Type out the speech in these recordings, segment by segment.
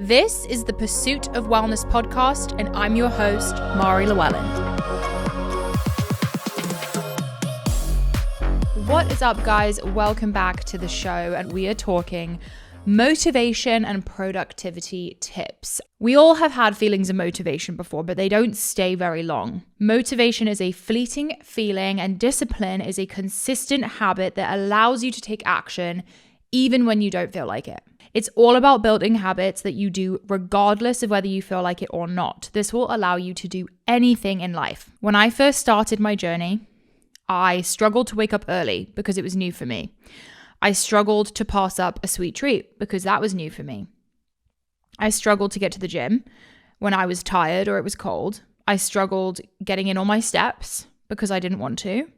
This is the Pursuit of Wellness podcast, and I'm your host, Mari Llewellyn. What is up, guys? Welcome back to the show, and we are talking motivation and productivity tips. We all have had feelings of motivation before, but they don't stay very long. Motivation is a fleeting feeling, and discipline is a consistent habit that allows you to take action even when you don't feel like it. It's all about building habits that you do regardless of whether you feel like it or not. This will allow you to do anything in life. When I first started my journey, I struggled to wake up early because it was new for me. I struggled to pass up a sweet treat because that was new for me. I struggled to get to the gym when I was tired or it was cold. I struggled getting in all my steps because I didn't want to.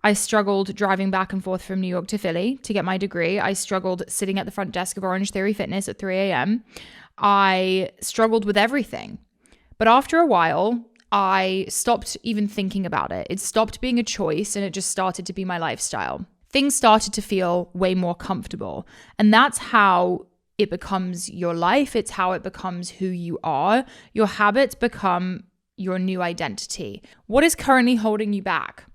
I struggled driving back and forth from New York to Philly to get my degree. I struggled sitting at the front desk of Orange Theory Fitness at 3 a.m. I struggled with everything. But after a while, I stopped even thinking about it. It stopped being a choice and it just started to be my lifestyle. Things started to feel way more comfortable. And that's how it becomes your life. It's how it becomes who you are. Your habits become your new identity. What is currently holding you back?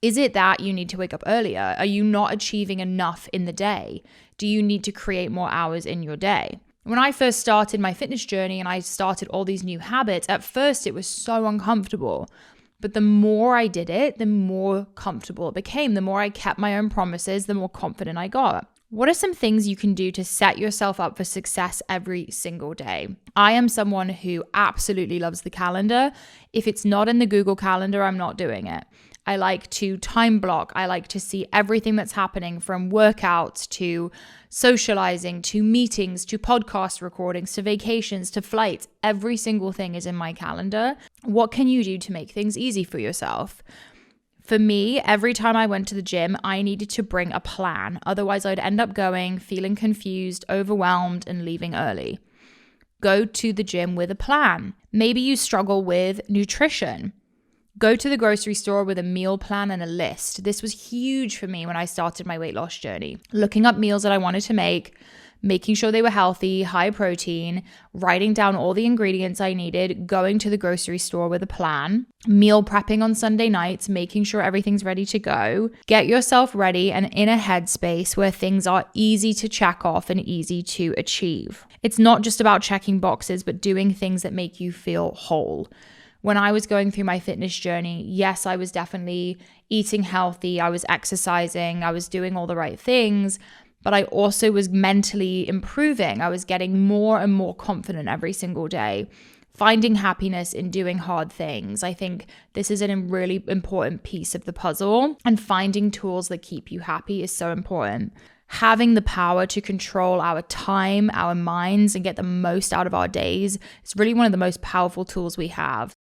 Is it that you need to wake up earlier? Are you not achieving enough in the day? Do you need to create more hours in your day? When I first started my fitness journey and I started all these new habits, at first it was so uncomfortable. But the more I did it, the more comfortable it became. The more I kept my own promises, the more confident I got. What are some things you can do to set yourself up for success every single day? I am someone who absolutely loves the calendar. If it's not in the Google Calendar, I'm not doing it. I like to time block. I like to see everything that's happening, from workouts to socializing to meetings to podcast recordings to vacations to flights. Every single thing is in my calendar. What can you do to make things easy for yourself? For me, every time I went to the gym, I needed to bring a plan. Otherwise, I'd end up going, feeling confused, overwhelmed, and leaving early. Go to the gym with a plan. Maybe you struggle with nutrition. Go to the grocery store with a meal plan and a list. This was huge for me when I started my weight loss journey. Looking up meals that I wanted to make, making sure they were healthy, high protein, writing down all the ingredients I needed, going to the grocery store with a plan, meal prepping on Sunday nights, making sure everything's ready to go. Get yourself ready and in a headspace where things are easy to check off and easy to achieve. It's not just about checking boxes, but doing things that make you feel whole. When I was going through my fitness journey, yes, I was definitely eating healthy, I was exercising, I was doing all the right things, but I also was mentally improving. I was getting more and more confident every single day, finding happiness in doing hard things. I think this is a really important piece of the puzzle, and finding tools that keep you happy is so important. Having the power to control our time, our minds, and get the most out of our days is really one of the most powerful tools we have.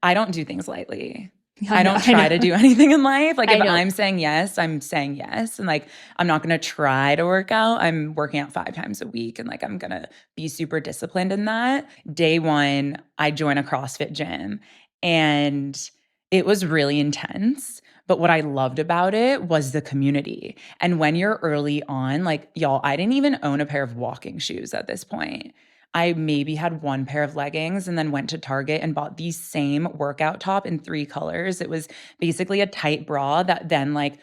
I don't do things lightly. I don't try to do anything in life. Like if I'm saying yes, I'm saying yes. And like, I'm not going to try to work out. I'm working out 5 times a week. And like, I'm going to be super disciplined in that. Day one, I joined a CrossFit gym and it was really intense. But what I loved about it was the community. And when you're early on, like y'all, I didn't even own a pair of walking shoes at this point. I maybe had 1 pair of leggings and then went to Target and bought the same workout top in 3 colors. It was basically a tight bra that then like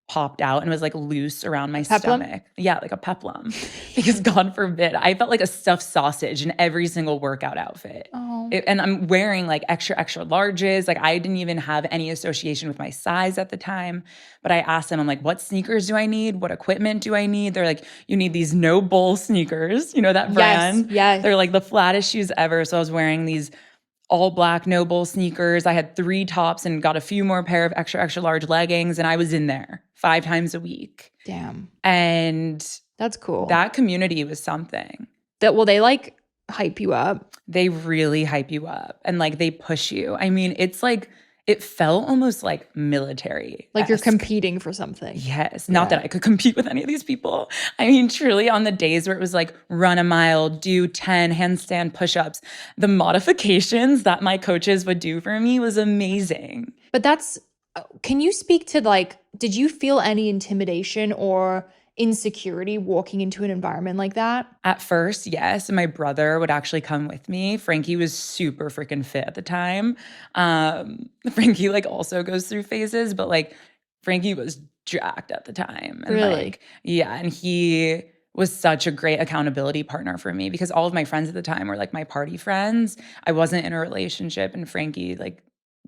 popped out and was like loose around my stomach. Yeah, like a peplum. Because God forbid, I felt like a stuffed sausage in every single workout outfit. And I'm wearing like extra larges. Like I didn't even have any association with my size at the time. But I asked them, I'm like, what sneakers do I need? What equipment do I need? They're like, you need these no bull sneakers. You know that brand? Yes. They're like the flattest shoes ever. So I was wearing these all black no bull sneakers. I had 3 tops and got a few more pair of extra large leggings. And I was in there 5 times a week. Damn. And that's cool. That community was something. Will they like hype you up? They really hype you up and like they push you. I mean, it's like, it felt almost like military. Like you're competing for something. Yes. Not that I could compete with any of these people. I mean, truly on the days where it was like run a mile, do 10 handstand push-ups, the modifications that my coaches would do for me was amazing. But can you speak to like, did you feel any intimidation or insecurity walking into an environment like that? At first, yes. And my brother would actually come with me. Frankie was super freaking fit at the time. Frankie like also goes through phases, but like Frankie was jacked at the time. And really? Like, yeah. And he was such a great accountability partner for me because all of my friends at the time were like my party friends. I wasn't in a relationship, and Frankie like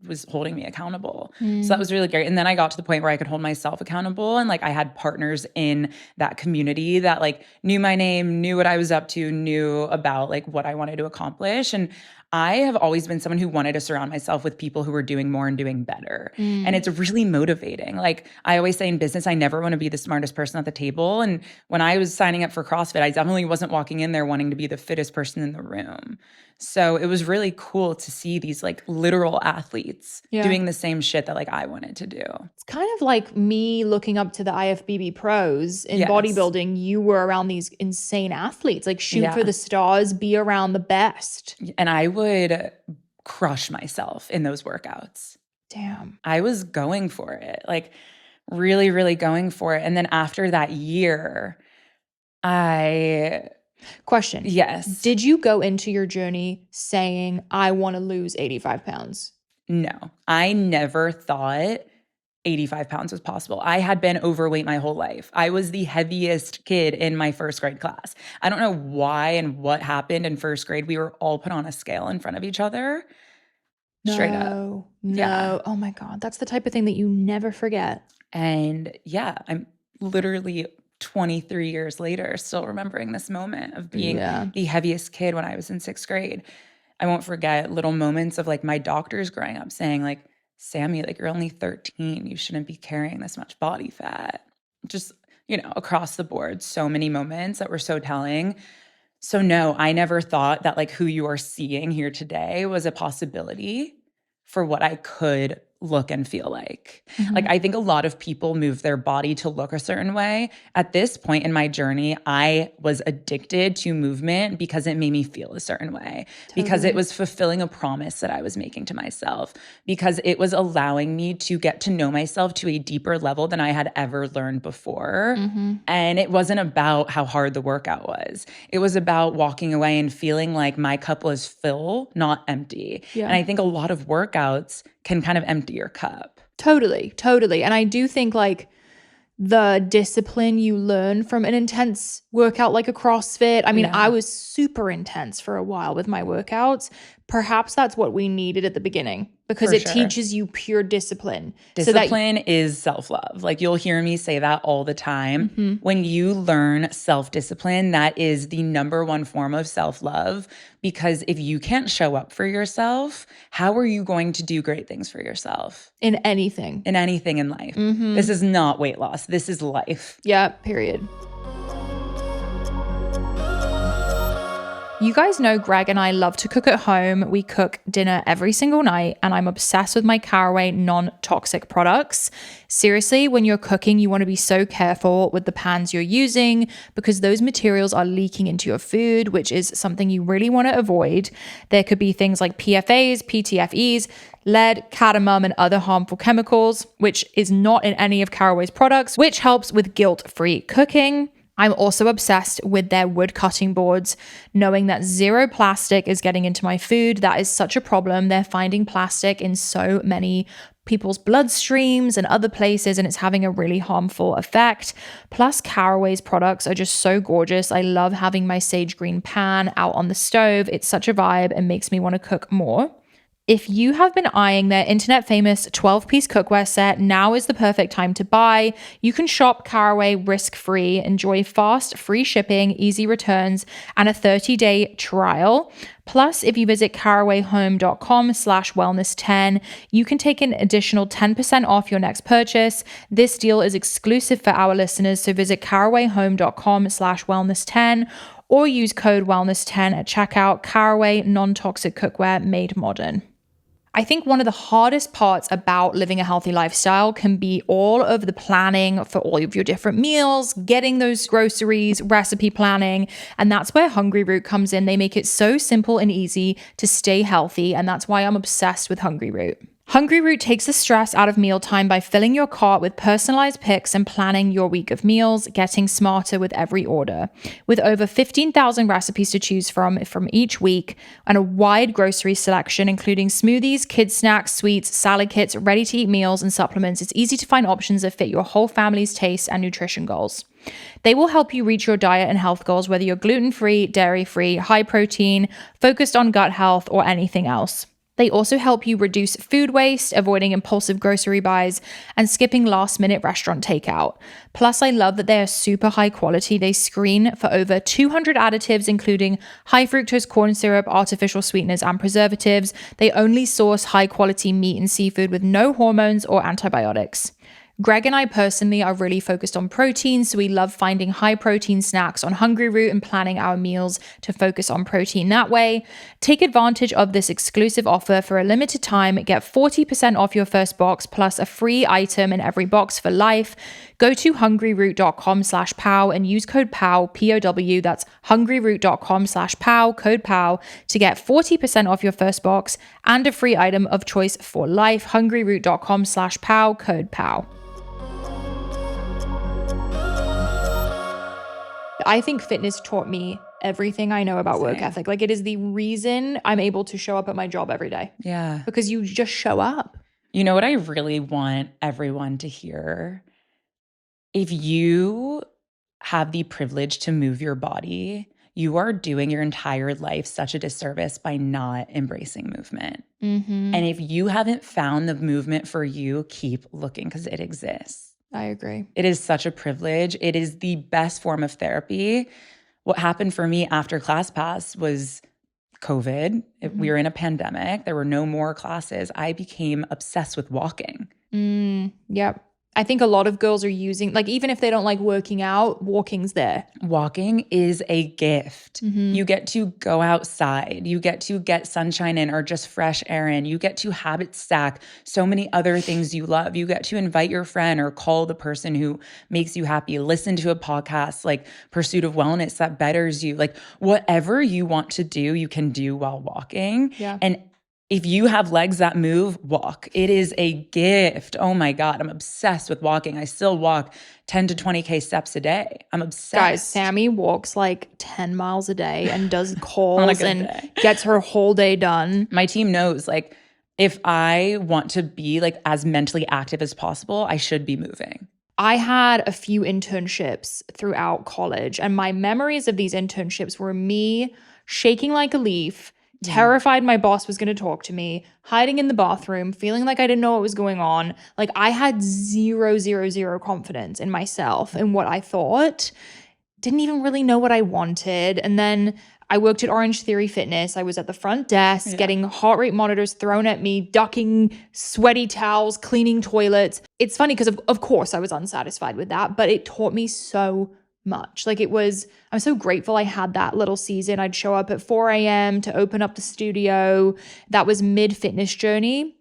was holding me accountable. So that was really great. And then I got to the point where I could hold myself accountable, and like I had partners in that community that like knew my name, knew what I was up to, knew about like what I wanted to accomplish. And I have always been someone who wanted to surround myself with people who were doing more and doing better. And it's really motivating. Like I always say in business, I never want to be the smartest person at the table. And when I was signing up for CrossFit, I definitely wasn't walking in there wanting to be the fittest person in the room. So it was really cool to see these like literal athletes doing the same shit that like I wanted to do. It's kind of like me looking up to the IFBB pros in bodybuilding. You were around these insane athletes, like shoot for the stars, be around the best. And I would crush myself in those workouts. Damn. I was going for it, like really, really going for it. And then after that year, Question. Yes. Did you go into your journey saying, I want to lose 85 pounds? No, I never thought 85 pounds was possible. I had been overweight my whole life. I was the heaviest kid in my first grade class. I don't know why and what happened in first grade. We were all put on a scale in front of each other. Straight up. No. Yeah. Oh my God. That's the type of thing that you never forget. And yeah, I'm literally 23 years later, still remembering this moment of being the heaviest kid when I was in 6th grade. I won't forget little moments of like my doctors growing up saying like, Sammy, like you're only 13. You shouldn't be carrying this much body fat. Just, you know, across the board, so many moments that were so telling. So no, I never thought that like who you are seeing here today was a possibility for what I could look and feel like. Like I think a lot of people move their body to look a certain way. At this point in my journey, I was addicted to movement because it made me feel a certain way, because it was fulfilling a promise that I was making to myself, because it was allowing me to get to know myself to a deeper level than I had ever learned before. And it wasn't about how hard the workout was. It was about walking away and feeling like my cup was full, not empty. And I think a lot of workouts can kind of empty your cup. Totally. And I do think like the discipline you learn from an intense workout like a CrossFit. I mean, I was super intense for a while with my workouts. Perhaps that's what we needed at the beginning because it teaches you pure discipline. Discipline is self-love. Like you'll hear me say that all the time. When you learn self-discipline, that is the number one form of self-love, because if you can't show up for yourself, how are you going to do great things for yourself? In anything in life. This is not weight loss. This is life. Yeah, period. You guys know Greg and I love to cook at home. We cook dinner every single night, and I'm obsessed with my Caraway non-toxic products. Seriously, when you're cooking, you want to be so careful with the pans you're using because those materials are leaking into your food, which is something you really want to avoid. There could be things like PFAs, PTFEs, lead, cadmium, and other harmful chemicals, which is not in any of Caraway's products, which helps with guilt-free cooking. I'm also obsessed with their wood cutting boards, knowing that zero plastic is getting into my food. That is such a problem. They're finding plastic in so many people's bloodstreams and other places, and it's having a really harmful effect. Plus, Caraway's products are just so gorgeous. I love having my sage green pan out on the stove. It's such a vibe and makes me want to cook more. If you have been eyeing their internet famous 12-piece cookware set, now is the perfect time to buy. You can shop Caraway risk-free, enjoy fast, free shipping, easy returns, and a 30-day trial. Plus, if you visit carawayhome.com/wellness10, you can take an additional 10% off your next purchase. This deal is exclusive for our listeners, so visit carawayhome.com/wellness10 or use code wellness10 at checkout. Caraway non-toxic cookware made modern. I think one of the hardest parts about living a healthy lifestyle can be all of the planning for all of your different meals, getting those groceries, recipe planning, and that's where Hungry Root comes in. They make it so simple and easy to stay healthy, and that's why I'm obsessed with Hungry Root. Hungryroot takes the stress out of mealtime by filling your cart with personalized picks and planning your week of meals, getting smarter with every order. With over 15,000 recipes to choose from each week and a wide grocery selection, including smoothies, kids snacks, sweets, salad kits, ready-to-eat meals, and supplements, it's easy to find options that fit your whole family's tastes and nutrition goals. They will help you reach your diet and health goals, whether you're gluten-free, dairy-free, high protein, focused on gut health, or anything else. They also help you reduce food waste, avoiding impulsive grocery buys, and skipping last-minute restaurant takeout. Plus, I love that they are super high quality. They screen for over 200 additives, including high fructose corn syrup, artificial sweeteners, and preservatives. They only source high-quality meat and seafood with no hormones or antibiotics. Greg and I personally are really focused on protein, so we love finding high protein snacks on Hungryroot and planning our meals to focus on protein that way. Take advantage of this exclusive offer for a limited time. Get 40% off your first box plus a free item in every box for life. Go to hungryroot.com/POW and use code POW, P-O-W, that's hungryroot.com/POW, code POW, to get 40% off your first box and a free item of choice for life. hungryroot.com/POW, code POW. I think fitness taught me everything I know about work ethic. Like, it is the reason I'm able to show up at my job every day. Yeah. Because you just show up. You know what I really want everyone to hear? If you have the privilege to move your body, you are doing your entire life such a disservice by not embracing movement. Mm-hmm. And if you haven't found the movement for you, keep looking because it exists. I agree. It is such a privilege. It is the best form of therapy. What happened for me after ClassPass was COVID. Mm-hmm. We were in a pandemic. There were no more classes. I became obsessed with walking. Yep. I think a lot of girls are using, like, even if they don't like working out, walking's there. Walking is a gift. Mm-hmm. You get to go outside. You get to get sunshine in or just fresh air in. You get to habit stack so many other things you love. You get to invite your friend or call the person who makes you happy. Listen to a podcast like Pursuit of Wellness that betters you. Like, whatever you want to do, you can do while walking. Yeah. And if you have legs that move, walk. It is a gift. Oh my God, I'm obsessed with walking. I still walk 10 to 20K steps a day. I'm obsessed. Guys, Sami walks like 10 miles a day and does calls and gets her whole day done. My team knows, like, if I want to be like as mentally active as possible, I should be moving. I had a few internships throughout college, and my memories of these internships were me shaking like a leaf, terrified my boss was going to talk to me, hiding in the bathroom, feeling like I didn't know what was going on. Like, I had zero confidence in myself and what I thought. Didn't even really know what I wanted. And then I worked at Orange Theory Fitness. I was at the front desk getting heart rate monitors thrown at me, ducking sweaty towels, cleaning toilets. It's funny because of course I was unsatisfied with that, but it taught me so much. Like, I'm so grateful I had that little season. I'd show up at 4 a.m. to open up the studio. That was mid-fitness journey.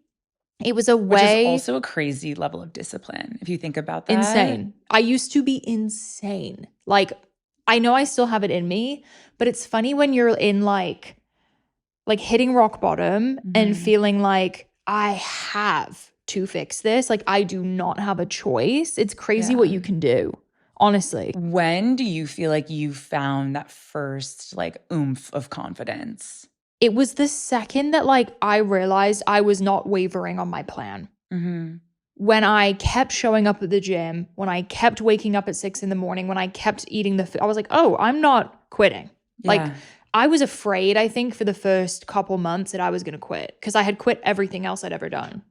It was a way. Which is also a crazy level of discipline, if you think about that. Insane. I used to be insane. Like, I know I still have it in me, but it's funny when you're in like hitting rock bottom and feeling like, I have to fix this. Like, I do not have a choice. It's crazy what you can do. Honestly. When do you feel like you found that first like oomph of confidence? It was the second that like I realized I was not wavering on my plan. Mm-hmm. When I kept showing up at the gym, when I kept waking up at 6 a.m, when I kept eating the food, I was like, oh, I'm not quitting. Yeah. Like, I was afraid, I think, for the first couple months that I was going to quit because I had quit everything else I'd ever done.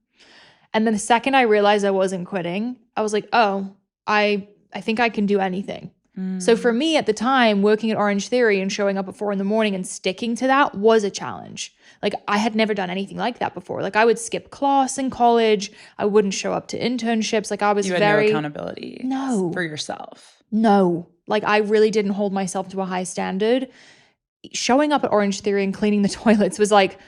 And then the second I realized I wasn't quitting, I was like, oh, I think I can do anything. So for me at the time, working at Orange Theory and showing up at 4 a.m. and sticking to that was a challenge. Like, I had never done anything like that before. Like, I would skip class in college. I wouldn't show up to internships. Like, I was you had no accountability for yourself. No. Like, I really didn't hold myself to a high standard. Showing up at Orange Theory and cleaning the toilets was like,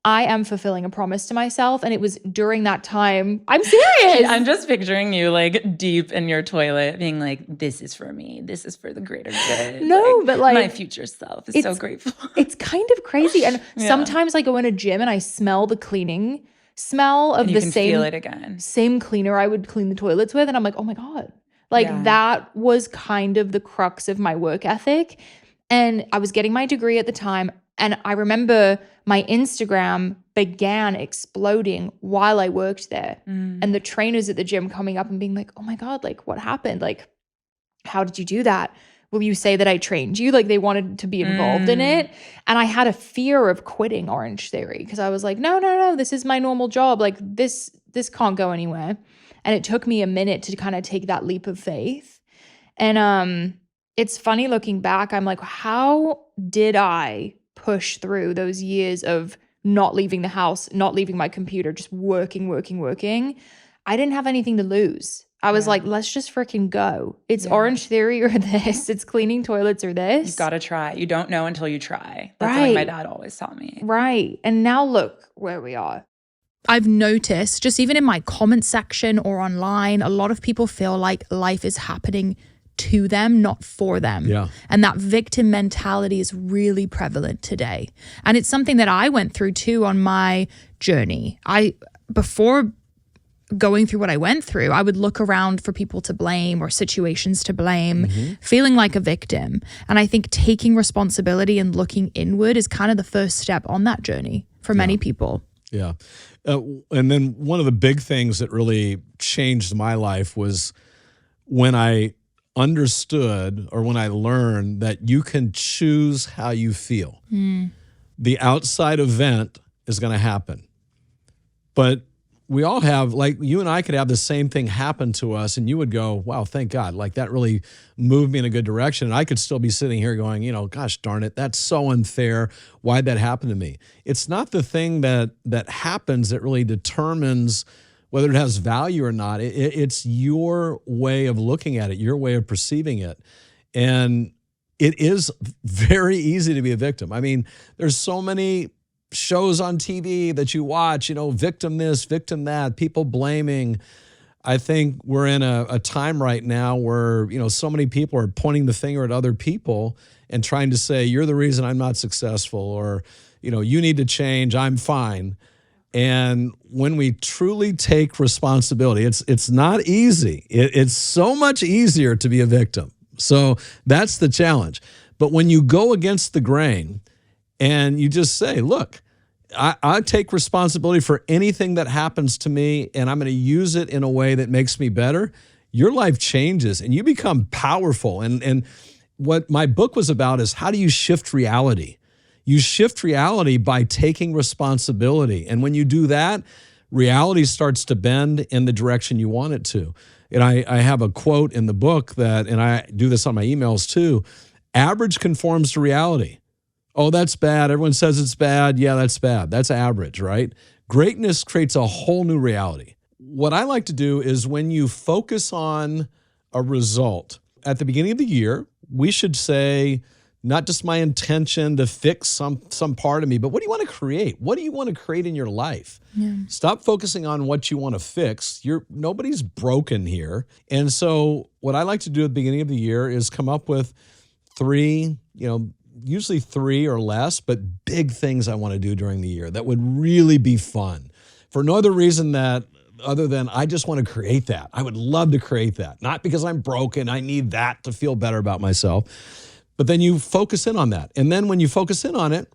I am fulfilling a promise to myself. And it was during that time. I'm serious. I'm just picturing you like deep in your toilet being like, this is for me. This is for the greater good. No, but like my future self is so grateful. It's kind of crazy. And sometimes I go in a gym and I smell the cleaning smell of the feel it again. Same cleaner I would clean the toilets with. And I'm like, oh my God. Like that was kind of the crux of my work ethic. And I was getting my degree at the time. And I remember my Instagram began exploding while I worked there. And the trainers at the gym coming up and being like, oh my God, like what happened? Like, how did you do that? Will you say that I trained you? Like they wanted to be involved in it. And I had a fear of quitting Orange Theory because I was like, no, this is my normal job. Like this can't go anywhere. And it took me a minute to kind of take that leap of faith. And it's funny looking back, I'm like, how did I push through those years of not leaving the house, not leaving my computer, just working? I didn't have anything to lose. I was like, let's just freaking go. It's Orange Theory or this. It's cleaning toilets or this. You've got to try. You don't know until you try. That's what my dad always taught me. Right. And now look where we are. I've noticed, just even in my comment section or online, a lot of people feel like life is happening to them, not for them. Yeah. And that victim mentality is really prevalent today. And it's something that I went through too on my journey. Before going through what I went through, I would look around for people to blame or situations to blame, feeling like a victim. And I think taking responsibility and looking inward is kind of the first step on that journey for many people. Yeah. And then one of the big things that really changed my life was when I understood or when I learned that you can choose how you feel. The outside event is going to happen. But we all have, like you and I could have the same thing happen to us and you would go, wow, thank God. Like that really moved me in a good direction. And I could still be sitting here going, gosh darn it, that's so unfair. Why'd that happen to me? It's not the thing that happens that really determines whether it has value or not. It's your way of looking at it, your way of perceiving it. And it is very easy to be a victim. I mean, there's so many shows on TV that you watch, victim this, victim that, people blaming. I think we're in a time right now where, so many people are pointing the finger at other people and trying to say, you're the reason I'm not successful, or, you need to change, I'm fine. And when we truly take responsibility, it's not easy. It's so much easier to be a victim. So that's the challenge. But when you go against the grain and you just say, look, I take responsibility for anything that happens to me, and I'm going to use it in a way that makes me better, your life changes and you become powerful. And what my book was about is how do you shift reality? You shift reality by taking responsibility. And when you do that, reality starts to bend in the direction you want it to. And I have a quote in the book that, and I do this on my emails too, average conforms to reality. Oh, that's bad. Everyone says it's bad. Yeah, that's bad. That's average, right? Greatness creates a whole new reality. What I like to do is when you focus on a result, at the beginning of the year, we should say, not just my intention to fix some part of me, but what do you want to create? What do you want to create in your life? Yeah. Stop focusing on what you want to fix. Nobody's broken here. And so what I like to do at the beginning of the year is come up with usually 3 or less, but big things I want to do during the year that would really be fun. For no other reason other than I just want to create that. I would love to create that. Not because I'm broken. I need that to feel better about myself. But then you focus in on that. And then when you focus in on it,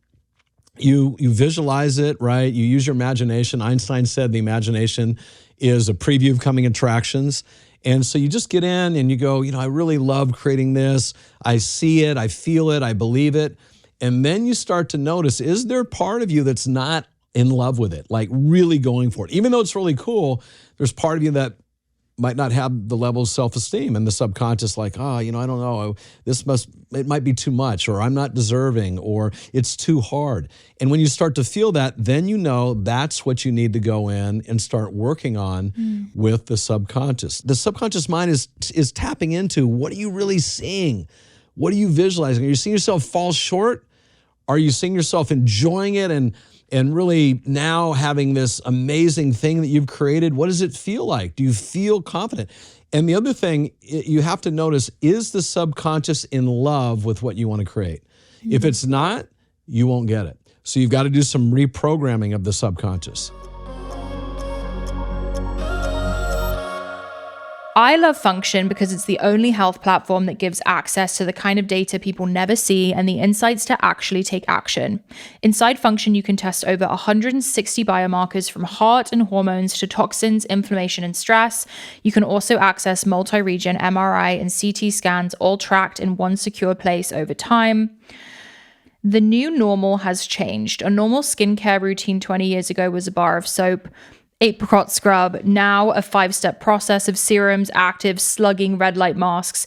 you visualize it, right? You use your imagination. Einstein said the imagination is a preview of coming attractions. And so you just get in and you go, I really love creating this. I see it, I feel it, I believe it. And then you start to notice, is there part of you that's not in love with it, like really going for it? Even though it's really cool, there's part of you that might not have the level of self-esteem, and the subconscious like, I don't know, it might be too much, or I'm not deserving, or it's too hard. And when you start to feel that, then that's what you need to go in and start working on with the subconscious. The subconscious mind is tapping into, what are you really seeing? What are you visualizing? Are you seeing yourself fall short? Are you seeing yourself enjoying it and really now having this amazing thing that you've created? What does it feel like? Do you feel confident? And the other thing you have to notice, is the subconscious in love with what you want to create? Mm-hmm. If it's not, you won't get it. So you've got to do some reprogramming of the subconscious. I love Function because it's the only health platform that gives access to the kind of data people never see and the insights to actually take action. Inside Function, you can test over 160 biomarkers from heart and hormones to toxins, inflammation, and stress. You can also access multi-region MRI and CT scans, all tracked in one secure place over time. The new normal has changed. A normal skincare routine 20 years ago was a bar of soap, apricot scrub, now a 5-step process of serums, actives, slugging, red light masks.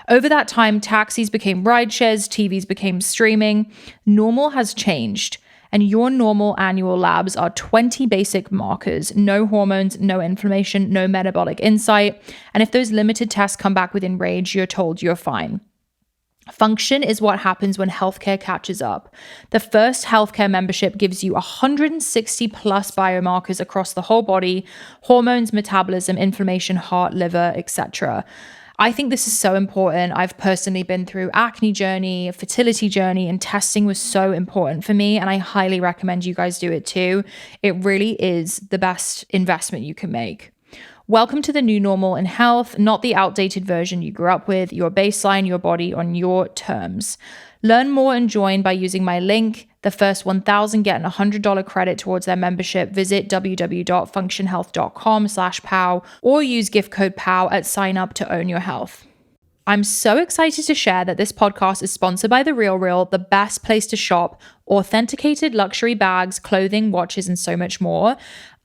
Over that time, taxis became rideshares, TVs became streaming. Normal has changed. And your normal annual labs are 20 basic markers, no hormones, no inflammation, no metabolic insight. And if those limited tests come back within range, you're told you're fine. Function is what happens when healthcare catches up. The first healthcare membership gives you 160 plus biomarkers across the whole body, hormones, metabolism, inflammation, heart, liver, etc. I think this is so important. I've personally been through acne journey, a fertility journey, and testing was so important for me. And I highly recommend you guys do it too. It really is the best investment you can make. Welcome to the new normal in health, not the outdated version you grew up with, your baseline, your body on your terms. Learn more and join by using my link. The first 1,000 get an $100 credit towards their membership. Visit www.functionhealth.com/POW or use gift code POW at sign up to own your health. I'm so excited to share that this podcast is sponsored by The RealReal, the best place to shop authenticated luxury bags, clothing, watches, and so much more.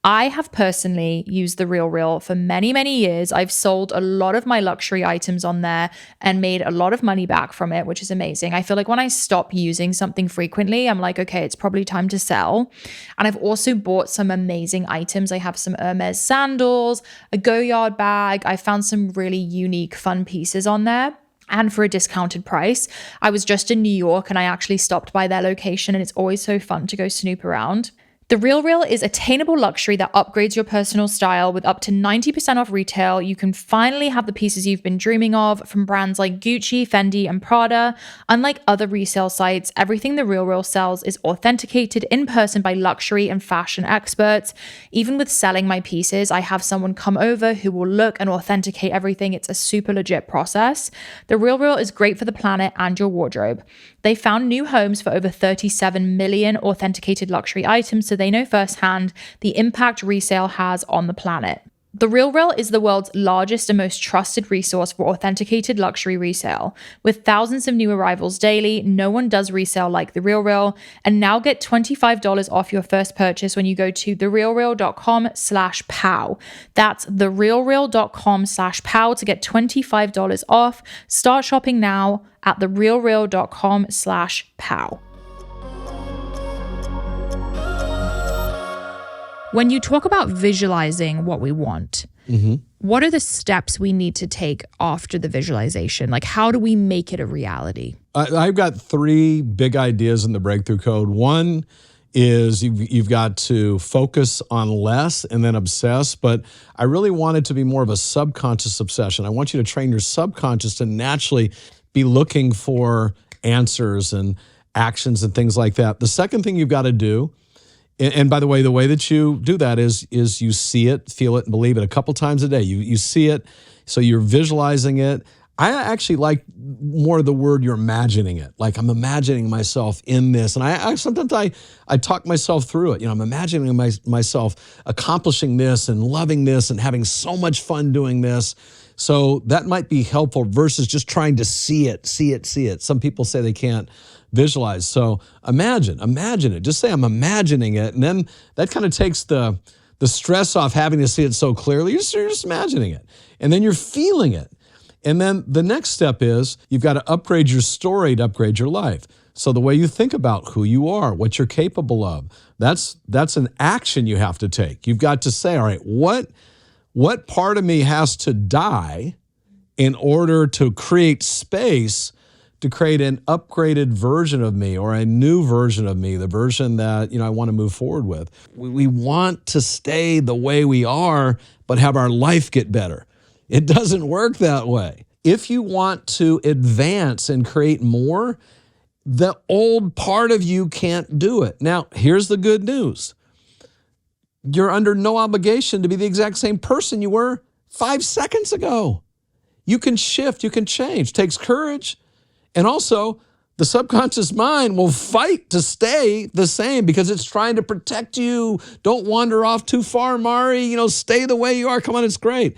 I have personally used The RealReal for many, many years. I've sold a lot of my luxury items on there and made a lot of money back from it, which is amazing. I feel like when I stop using something frequently, I'm like, okay, it's probably time to sell. And I've also bought some amazing items. I have some Hermes sandals, a Goyard bag. I found some really unique, fun pieces on there. And for a discounted price. I was just in New York and I actually stopped by their location, and it's always so fun to go snoop around. The RealReal is attainable luxury that upgrades your personal style with up to 90% off retail. You can finally have the pieces you've been dreaming of from brands like Gucci, Fendi, and Prada. Unlike other resale sites, everything The RealReal sells is authenticated in person by luxury and fashion experts. Even with selling my pieces, I have someone come over who will look and authenticate everything. It's a super legit process. The RealReal is great for the planet and your wardrobe. They found new homes for over 37 million authenticated luxury items, so they know firsthand the impact resale has on the planet. The RealReal is the world's largest and most trusted resource for authenticated luxury resale. With thousands of new arrivals daily, no one does resale like The RealReal. And now get $25 off your first purchase when you go to therealreal.com/POW. That's therealreal.com/POW to get $25 off. Start shopping now at therealreal.com/POW. When you talk about visualizing what we want, what are the steps we need to take after the visualization? Like, how do we make it a reality? I've got 3 big ideas in the breakthrough code. One is you've got to focus on less and then obsess, but I really want it to be more of a subconscious obsession. I want you to train your subconscious to naturally be looking for answers and actions and things like that. The second thing you've got to do, and by the way that you do that is you see it, feel it, and believe it a couple times a day. You see it, so you're visualizing it. I actually like more the word you're imagining it. Like, I'm imagining myself in this. And I sometimes I talk myself through it. You know, I'm imagining myself accomplishing this and loving this and having so much fun doing this. So that might be helpful versus just trying to see it. Some people say they can't visualize. So imagine it. Just say, I'm imagining it. And then that kind of takes the stress off having to see it so clearly. You're just imagining it. And then you're feeling it. And then the next step is you've got to upgrade your story to upgrade your life. So the way you think about who you are, what you're capable of, that's an action you have to take. You've got to say, all right, what part of me has to die in order to create space to create an upgraded version of me or a new version of me, the version that, I want to move forward with. We want to stay the way we are, but have our life get better. It doesn't work that way. If you want to advance and create more, the old part of you can't do it. Now, here's the good news. You're under no obligation to be the exact same person you were 5 seconds ago. You can shift, you can change. It takes courage. And also, the subconscious mind will fight to stay the same because it's trying to protect you. Don't wander off too far, Mari. Stay the way you are. Come on, it's great.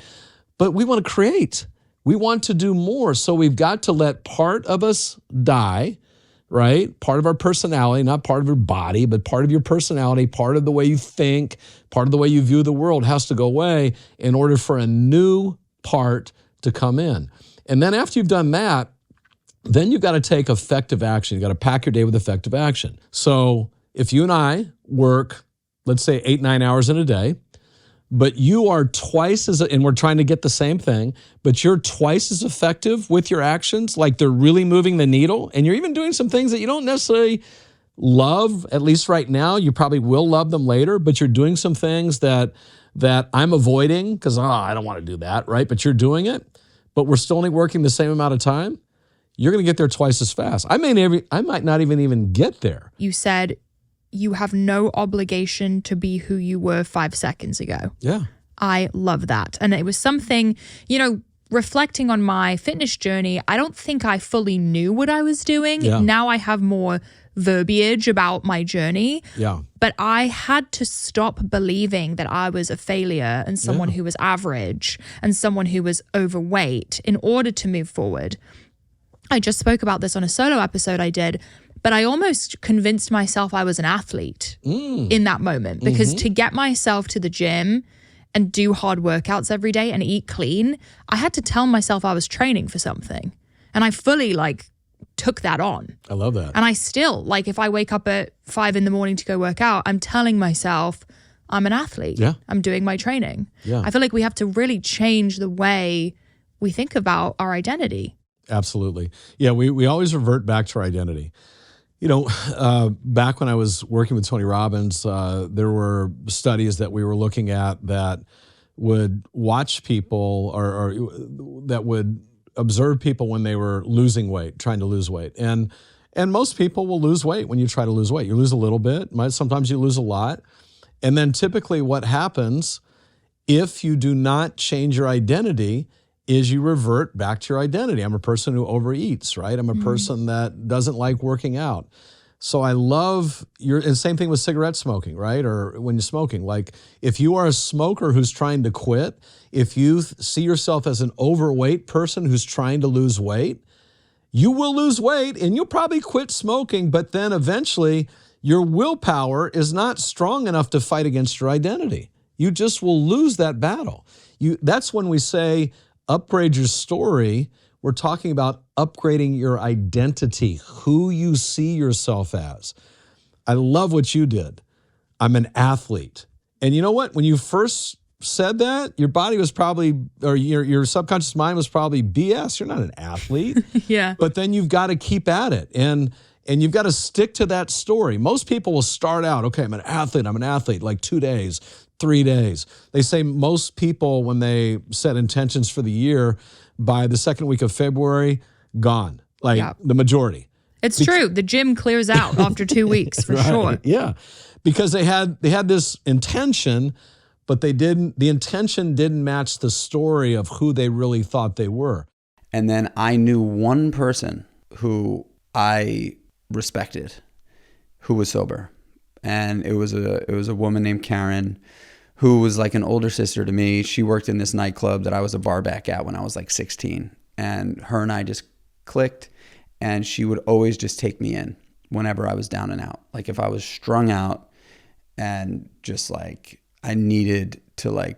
But we want to create. We want to do more. So we've got to let part of us die, right? Part of our personality, not part of your body, but part of your personality, part of the way you think, part of the way you view the world has to go away in order for a new part to come in. And then after you've done that, then you've got to take effective action. You've got to pack your day with effective action. So if you and I work, let's say 8-9 hours in a day, but you are twice as, and we're trying to get the same thing, but you're twice as effective with your actions, like they're really moving the needle, and you're even doing some things that you don't necessarily love, at least right now. You probably will love them later, but you're doing some things that I'm avoiding because, I don't want to do that, right? But you're doing it, but we're still only working the same amount of time. You're going to get there twice as fast. I might not even get there. You said you have no obligation to be who you were 5 seconds ago. Yeah. I love that. And it was something, reflecting on my fitness journey, I don't think I fully knew what I was doing. Yeah. Now I have more verbiage about my journey. Yeah. But I had to stop believing that I was a failure and someone who was average and someone who was overweight in order to move forward. I just spoke about this on a solo episode I did, but I almost convinced myself I was an athlete in that moment because to get myself to the gym and do hard workouts every day and eat clean, I had to tell myself I was training for something. And I fully took that on. I love that. And I still, if I wake up at 5 a.m. to go work out, I'm telling myself I'm an athlete. Yeah. I'm doing my training. Yeah. I feel like we have to really change the way we think about our identity. Absolutely. Yeah, we always revert back to our identity. Back when I was working with Tony Robbins, there were studies that we were looking at that would watch people or that would observe people when they were losing weight, trying to lose weight. And most people will lose weight when you try to lose weight. You lose a little bit, sometimes you lose a lot. And then typically what happens if you do not change your identity is you revert back to your identity. I'm a person who overeats, right? I'm a person that doesn't like working out. So I love and same thing with cigarette smoking, right? Or when you're smoking, if you are a smoker who's trying to quit, if you see yourself as an overweight person who's trying to lose weight, you will lose weight and you'll probably quit smoking, but then eventually your willpower is not strong enough to fight against your identity. You just will lose that battle. That's when we say, upgrade your story. We're talking about upgrading your identity, who you see yourself as. I love what you did. I'm an athlete. And you know what? When you first said that, your body was probably, or your subconscious mind was probably BS. You're not an athlete. Yeah. But then you've got to keep at it. And you've got to stick to that story. Most people will start out, okay, I'm an athlete, 2 days, 3 days. They say most people, when they set intentions for the year, by the second week of February, gone. The majority. It's true. The gym clears out after 2 weeks for sure. Yeah. Because they had this intention, but the intention didn't match the story of who they really thought they were. And then I knew one person who I respected who was sober. And it was a woman named Karen who was like an older sister to me. She worked in this nightclub that I was a bar back at when I was 16. And her and I just clicked, and she would always just take me in whenever I was down and out. If I was strung out and just I needed to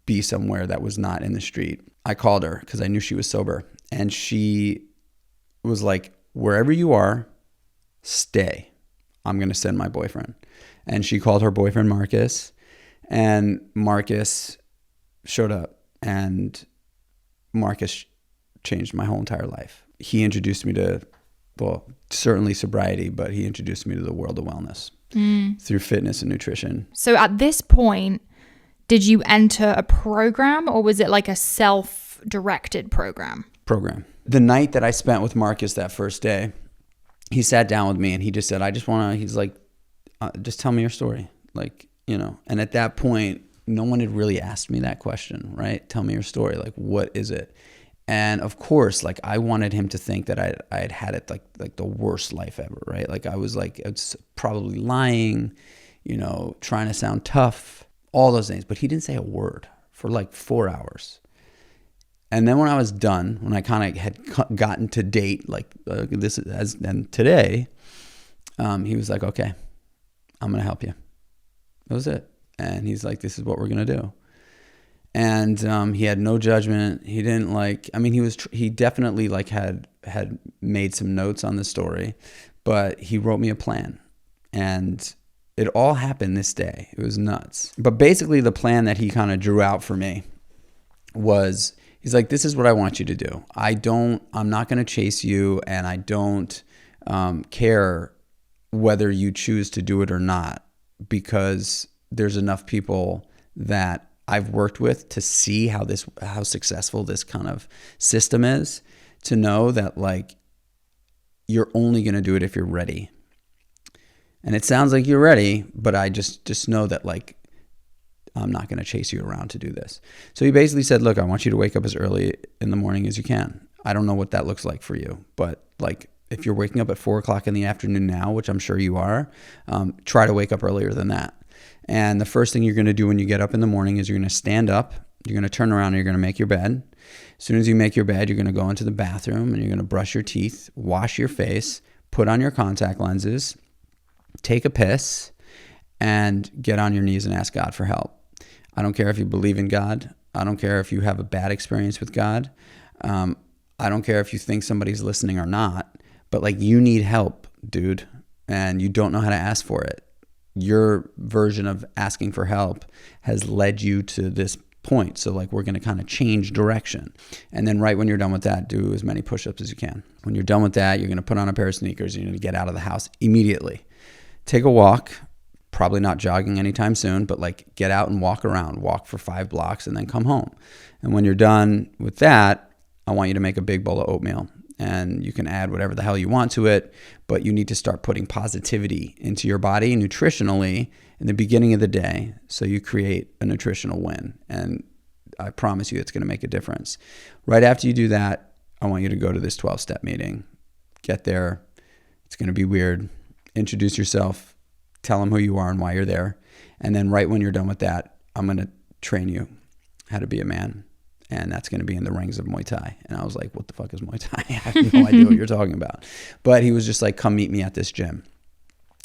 be somewhere that was not in the street, I called her because I knew she was sober. And she was like, wherever you are, stay. I'm going to send my boyfriend. And she called her boyfriend Marcus. And Marcus showed up, and Marcus changed my whole entire life. He introduced me to, certainly sobriety, but he introduced me to the world of wellness through fitness and nutrition. So at this point, did you enter a program, or was it a self-directed program? The night that I spent with Marcus that first day, he sat down with me and he just said, he's like, just tell me your story. And at that point, no one had really asked me that question, right? Tell me your story. Like, what is it? And of course, like, I wanted him to think that I had it like the worst life ever, right? Like, I was like, it's probably lying, trying to sound tough, all those things. But he didn't say a word for like 4 hours. And then when I was done, when I kind of had gotten to date, like and today, he was like, okay, I'm going to help you. That was it. And he's like, this is what we're going to do. And he had no judgment. He didn't he definitely like had made some notes on the story, but he wrote me a plan. And it all happened this day. It was nuts. But basically the plan that he kind of drew out for me was, he's like, this is what I want you to do. I'm not going to chase you, and I don't care whether you choose to do it or not, because there's enough people that I've worked with to see how successful this kind of system is, to know that like you're only going to do it if you're ready. And it sounds like you're ready, but I just know that like I'm not going to chase you around to do this. So he basically said, look, I want you to wake up as early in the morning as you can. I don't know what that looks like for you, but like if you're waking up at 4:00 in the afternoon now, which I'm sure you are, try to wake up earlier than that. And the first thing you're going to do when you get up in the morning is you're going to stand up, you're going to turn around, and you're going to make your bed. As soon as you make your bed, you're going to go into the bathroom and you're going to brush your teeth, wash your face, put on your contact lenses, take a piss, and get on your knees and ask God for help. I don't care if you believe in God. I don't care if you have a bad experience with God. I don't care if you think somebody's listening or not, but like you need help, dude, and you don't know how to ask for it. Your version of asking for help has led you to this point. So like we're going to kind of change direction. And then right when you're done with that, do as many push-ups as you can. When you're done with that, you're going to put on a pair of sneakers. You're going to get out of the house immediately. Take a walk, probably not jogging anytime soon, but like get out and walk around, walk for 5 blocks and then come home. And when you're done with that, I want you to make a big bowl of oatmeal. And you can add whatever the hell you want to it, but you need to start putting positivity into your body nutritionally in the beginning of the day so you create a nutritional win. And I promise you it's going to make a difference. Right after you do that, I want you to go to this 12-step meeting. Get there. It's going to be weird. Introduce yourself. Tell them who you are and why you're there. And then right when you're done with that, I'm going to train you how to be a man. And that's going to be in the rings of Muay Thai. And I was like, what the fuck is Muay Thai? I have no idea what you're talking about. But he was just like, come meet me at this gym.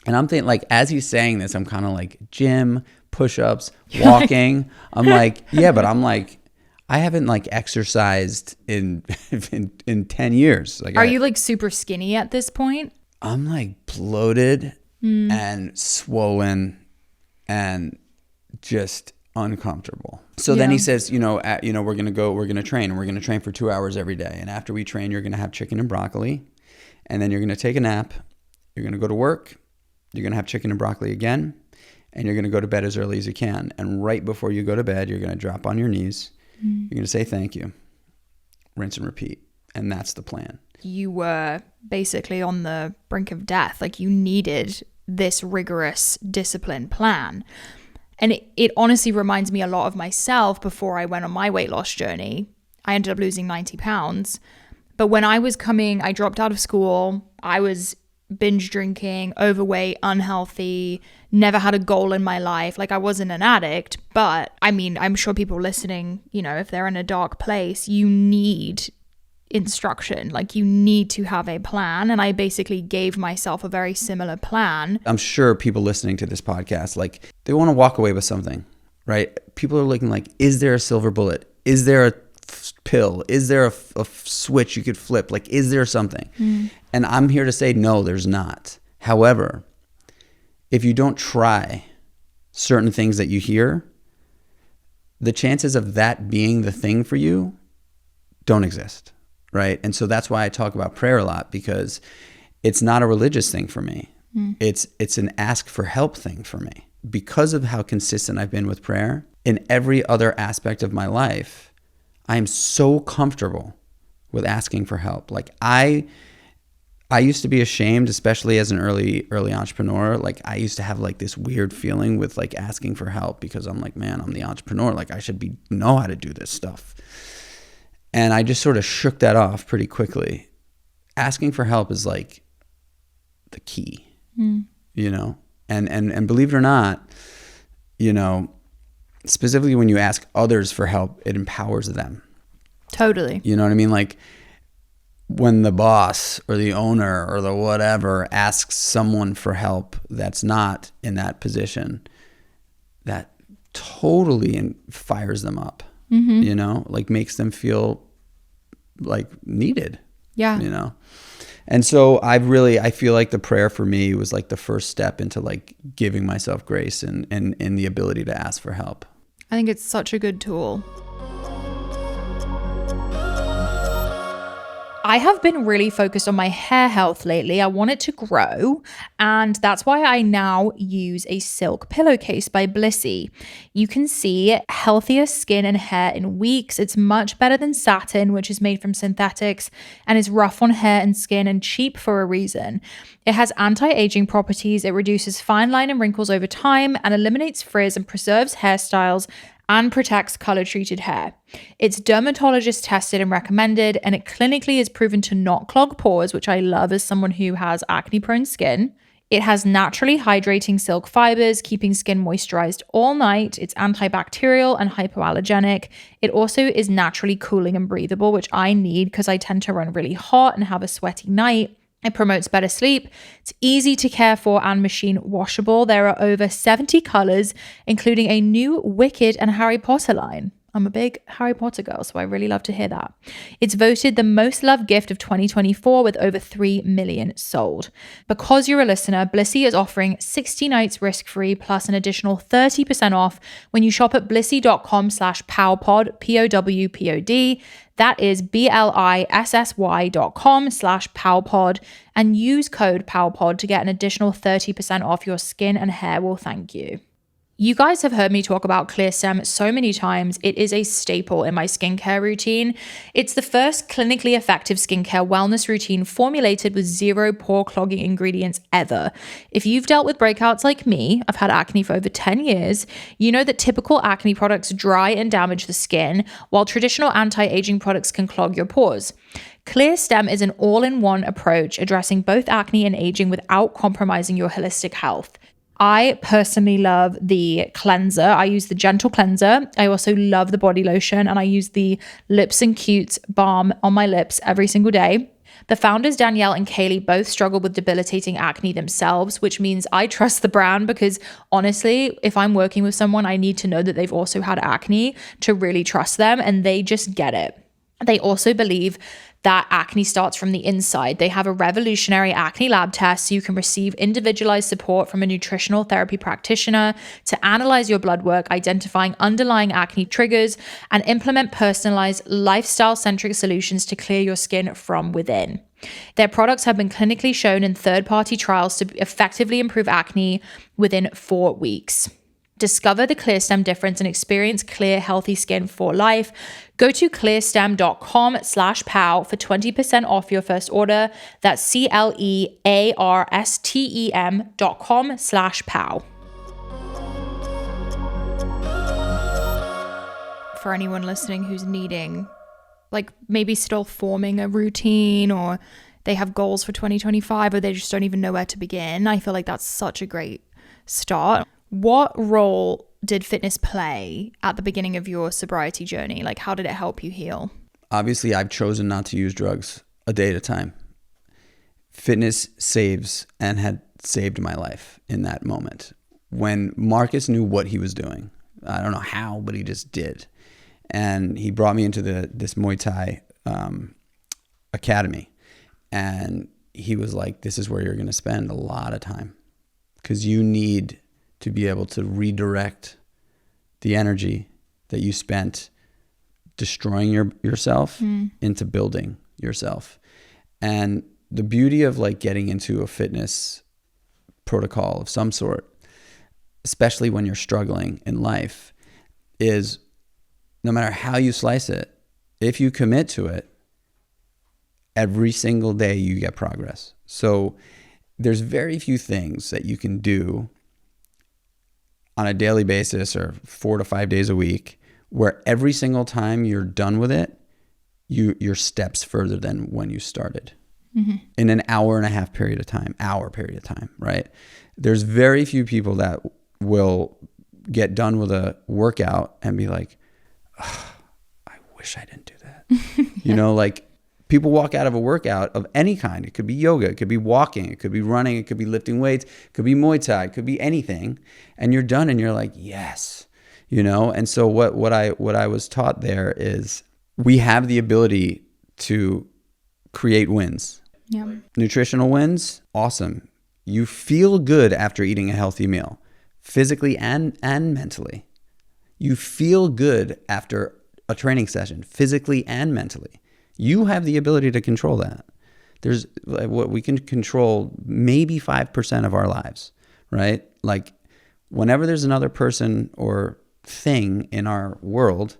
And I'm thinking, like, as he's saying this, I'm kind of like, gym, push-ups, walking. I'm like, yeah, but I'm like, I haven't like exercised in 10 years. Like, Are you like super skinny at this point? I'm like bloated and swollen and just uncomfortable. So then he says, we're going to train, and we're going to train for 2 hours every day. And after we train, you're going to have chicken and broccoli, and then you're going to take a nap. You're going to go to work. You're going to have chicken and broccoli again, and you're going to go to bed as early as you can. And right before you go to bed, you're going to drop on your knees. You're going to say thank you, rinse and repeat. And that's the plan. You were basically on the brink of death. Like you needed this rigorous discipline plan. And it honestly reminds me a lot of myself before I went on my weight loss journey. I ended up losing 90 pounds. But when I dropped out of school. I was binge drinking, overweight, unhealthy, never had a goal in my life. Like I wasn't an addict, but I mean, I'm sure people listening, if they're in a dark place, you need instruction. Like you need to have a plan. And I basically gave myself a very similar plan. I'm sure people listening to this podcast, like they want to walk away with something, right? People are looking like, is there a silver bullet? Is there a pill? Is there a switch you could flip? Like, is there something? And I'm here to say, no, there's not. However, if you don't try certain things that you hear, the chances of that being the thing for you don't exist. Right. And so that's why I talk about prayer a lot, because it's not a religious thing for me. It's an ask for help thing for me. Because of how consistent I've been with prayer in every other aspect of my life, I am so comfortable with asking for help. Like I I used to be ashamed, especially as an early entrepreneur. Like I used to have like this weird feeling with like asking for help, because I'm like, man, I'm the entrepreneur. Like I should know how to do this stuff. And I just sort of shook that off pretty quickly. Asking for help is like the key, you know? And believe it or not, you know, specifically when you ask others for help, it empowers them. Totally. You know what I mean? Like when the boss or the owner or the whatever asks someone for help that's not in that position, that totally fires them up, you know, like makes them feel like needed, you know? And so I feel like the prayer for me was like the first step into like giving myself grace and the ability to ask for help. I think it's such a good tool. I have been really focused on my hair health lately. I want it to grow, and that's why I now use a silk pillowcase by Blissey. You can see healthier skin and hair in weeks. It's much better than satin, which is made from synthetics and is rough on hair and skin and cheap for a reason. It has anti-aging properties. It reduces fine line and wrinkles over time and eliminates frizz and preserves hairstyles and protects color-treated hair. It's dermatologist tested and recommended, and it clinically is proven to not clog pores, which I love as someone who has acne-prone skin. It has naturally hydrating silk fibers, keeping skin moisturized all night. It's antibacterial and hypoallergenic. It also is naturally cooling and breathable, which I need because I tend to run really hot and have a sweaty night. It promotes better sleep. It's easy to care for and machine washable. There are over 70 colors, including a new Wicked and Harry Potter line. I'm a big Harry Potter girl, so I really love to hear that. It's voted the most loved gift of 2024 with over 3 million sold. Because you're a listener, Blissey is offering 60 nights risk-free plus an additional 30% off when you shop at blissey.com/powpod, POWPOD. That is BLISSY.com/powpod, and use code powpod to get an additional 30% off. Your skin and hair will thank you. You guys have heard me talk about ClearStem so many times. It is a staple in my skincare routine. It's the first clinically effective skincare wellness routine formulated with 0 pore clogging ingredients ever. If you've dealt with breakouts like me, I've had acne for over 10 years, you know that typical acne products dry and damage the skin, while traditional anti-aging products can clog your pores. ClearStem is an all-in-one approach addressing both acne and aging without compromising your holistic health. I personally love the cleanser. I use the gentle cleanser. I also love the body lotion, and I use the Lips and Cute balm on my lips every single day. The founders, Danielle and Kaylee, both struggle with debilitating acne themselves, which means I trust the brand because honestly, if I'm working with someone, I need to know that they've also had acne to really trust them, and they just get it. They also believe that acne starts from the inside. They have a revolutionary acne lab test so you can receive individualized support from a nutritional therapy practitioner to analyze your blood work, identifying underlying acne triggers, and implement personalized lifestyle-centric solutions to clear your skin from within. Their products have been clinically shown in third-party trials to effectively improve acne within 4 weeks. Discover the ClearStem difference and experience clear, healthy skin for life. Go to clearstem.com/pow for 20% off your first order. That's CLEARSTEM.com/pow. For anyone listening who's needing, like maybe still forming a routine, or they have goals for 2025, or they just don't even know where to begin, I feel like that's such a great start. What role did fitness play at the beginning of your sobriety journey? Like, how did it help you heal? Obviously, I've chosen not to use drugs a day at a time. Fitness saves and had saved my life in that moment. When Marcus knew what he was doing, I don't know how, but he just did. And he brought me into this Muay Thai academy. And he was like, this is where you're going to spend a lot of time, because you need to be able to redirect the energy that you spent destroying yourself into building yourself. And the beauty of like getting into a fitness protocol of some sort, especially when you're struggling in life, is no matter how you slice it, if you commit to it, every single day you get progress. So there's very few things that you can do on a daily basis or 4 to 5 days a week where every single time you're done with it, you're steps further than when you started. In an hour and a half period of time, right? There's very few people that will get done with a workout and be like, oh, I wish I didn't do that. You know, like people walk out of a workout of any kind. It could be yoga, it could be walking, it could be running, it could be lifting weights, it could be Muay Thai, it could be anything. And you're done and you're like, yes, you know? And so what I was taught there is we have the ability to create wins. Yeah. Nutritional wins, awesome. You feel good after eating a healthy meal, physically and mentally. You feel good after a training session, physically and mentally. You have the ability to control that. There's what we can control maybe 5% of our lives, right? Like whenever there's another person or thing in our world,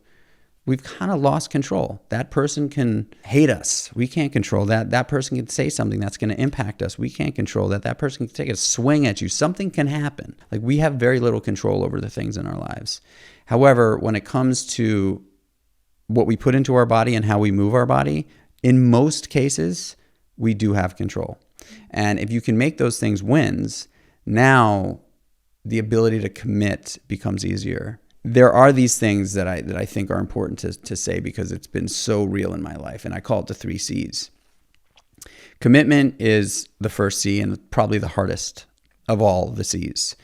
we've kind of lost control. That person can hate us. We can't control that. That person can say something that's going to impact us. We can't control that. That person can take a swing at you. Something can happen. Like we have very little control over the things in our lives. However, when it comes to what we put into our body and how we move our body, in most cases, we do have control. And if you can make those things wins, now the ability to commit becomes easier. There are these things that I think are important to say because it's been so real in my life, and I call it the 3 C's. Commitment is the first C and probably the hardest of all the C's.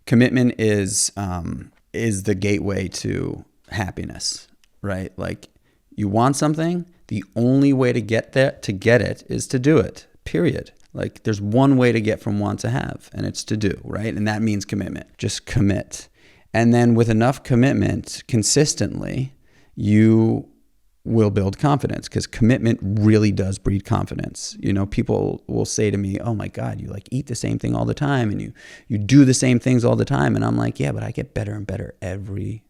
Commitment is the gateway to happiness, right? Like you want something, the only way to get it is to do it, period. Like there's one way to get from want to have, and it's to do, right? And that means commitment. Just commit. And then with enough commitment consistently, you will build confidence because commitment really does breed confidence. You know, people will say to me, oh my God, you like eat the same thing all the time and you do the same things all the time. And I'm like, yeah, but I get better and better every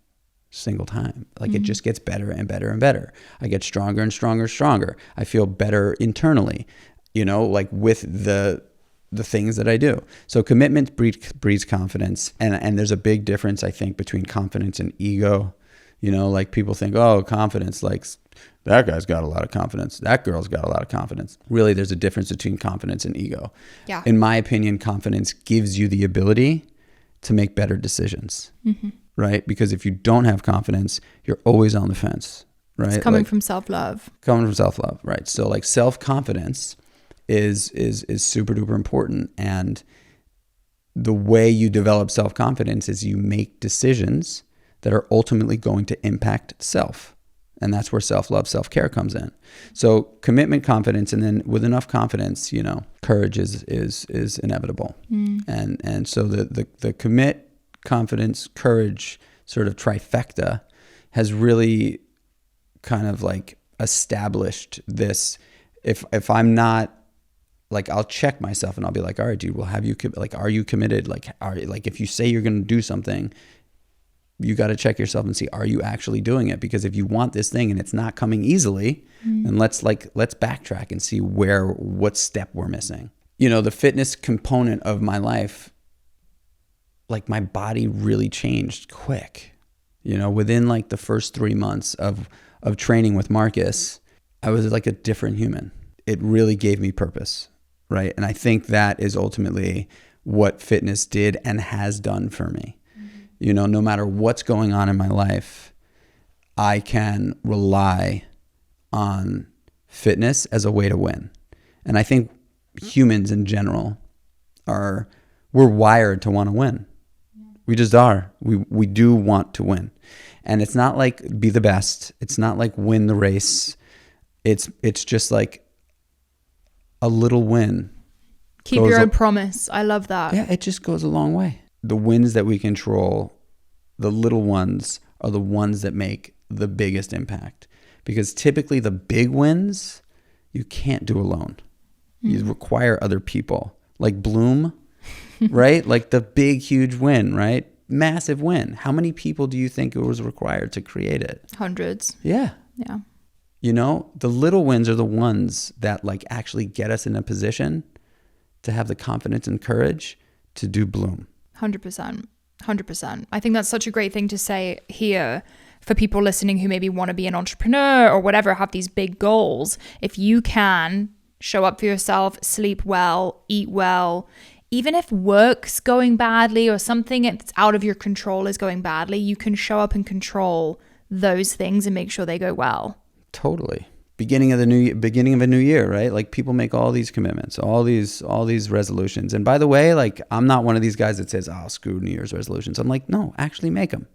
single time. Like it just gets better and better and better. I get stronger and stronger and stronger. I feel better internally, you know, like with the things that I do. So commitment breeds confidence. And there's a big difference, I think, between confidence and ego. You know, like people think, oh, confidence, like that guy's got a lot of confidence. That girl's got a lot of confidence. Really, there's a difference between confidence and ego. Yeah. In my opinion, confidence gives you the ability to make better decisions, right? Because if you don't have confidence, you're always on the fence, right? It's coming from self-love. Coming from self-love, right? So like self-confidence is super duper important. And the way you develop self-confidence is you make decisions that are ultimately going to impact self. And that's where self-love, self-care comes in. So commitment, confidence, and then with enough confidence, you know, courage is inevitable. And so the commit, confidence, courage sort of trifecta has really kind of like established this. If I'm not, like, I'll check myself and I'll be like, all right, dude, well, are you committed? Like, if you say you're going to do something, you got to check yourself and see, are you actually doing it? Because if you want this thing and it's not coming easily, then let's backtrack and see what step we're missing. You know, the fitness component of my life, like my body really changed quick. You know, within like the first 3 months of training with Marcus, I was like a different human. It really gave me purpose, right? And I think that is ultimately what fitness did and has done for me. You know, no matter what's going on in my life, I can rely on fitness as a way to win. And I think humans in general we're wired to want to win. We just are. We do want to win. And it's not like be the best. It's not like win the race. It's just like a little win. Keep your own promise. I love that. Yeah, it just goes a long way. The wins that we control, the little ones, are the ones that make the biggest impact. Because typically the big wins, you can't do alone. You require other people. Like Bloom, right? Like the big, huge win, right? Massive win. How many people do you think it was required to create it? Hundreds. Yeah. Yeah. You know, the little wins are the ones that like actually get us in a position to have the confidence and courage to do Bloom. 100%. 100%. I think that's such a great thing to say here for people listening who maybe want to be an entrepreneur or whatever, have these big goals. If you can show up for yourself, sleep well, eat well, even if work's going badly or something that's out of your control is going badly, you can show up and control those things and make sure they go well. Totally. Beginning of a new year, right? Like people make all these commitments, all these resolutions. And by the way, like I'm not one of these guys that says, "Oh, screw New Year's resolutions." I'm like, no, actually make them.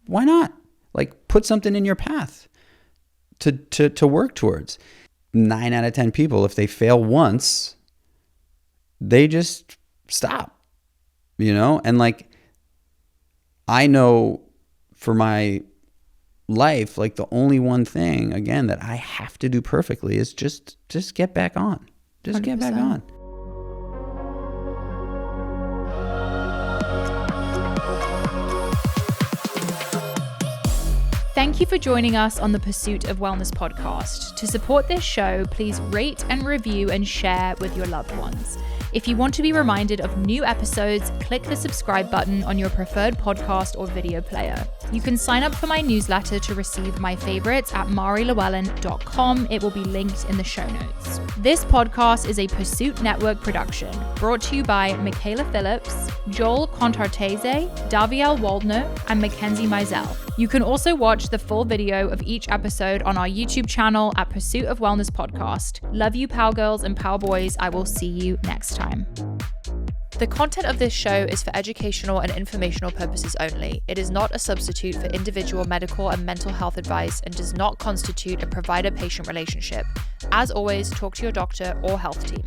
Why not? Like put something in your path to work towards. 9 out of 10 people, if they fail once, they just stop, you know? And like, I know for my life, like the only one thing, again, that I have to do perfectly is just get back on. Just 100%. Get back on. Thank you for joining us on the Pursuit of Wellness podcast. To support this show, please rate and review and share with your loved ones. If you want to be reminded of new episodes, click the subscribe button on your preferred podcast or video player. You can sign up for my newsletter to receive my favorites at marilewellyn.com. It will be linked in the show notes. This podcast is a Pursuit Network production, brought to you by Michaela Phillips, Joel Contartese, Daviel Waldner, and Mackenzie Mizell. You can also watch the full video of each episode on our YouTube channel at Pursuit of Wellness Podcast. Love you, Power Girls and Power Boys. I will see you next time. The content of this show is for educational and informational purposes only. It is not a substitute for individual medical and mental health advice and does not constitute a provider-patient relationship. As always, talk to your doctor or health team.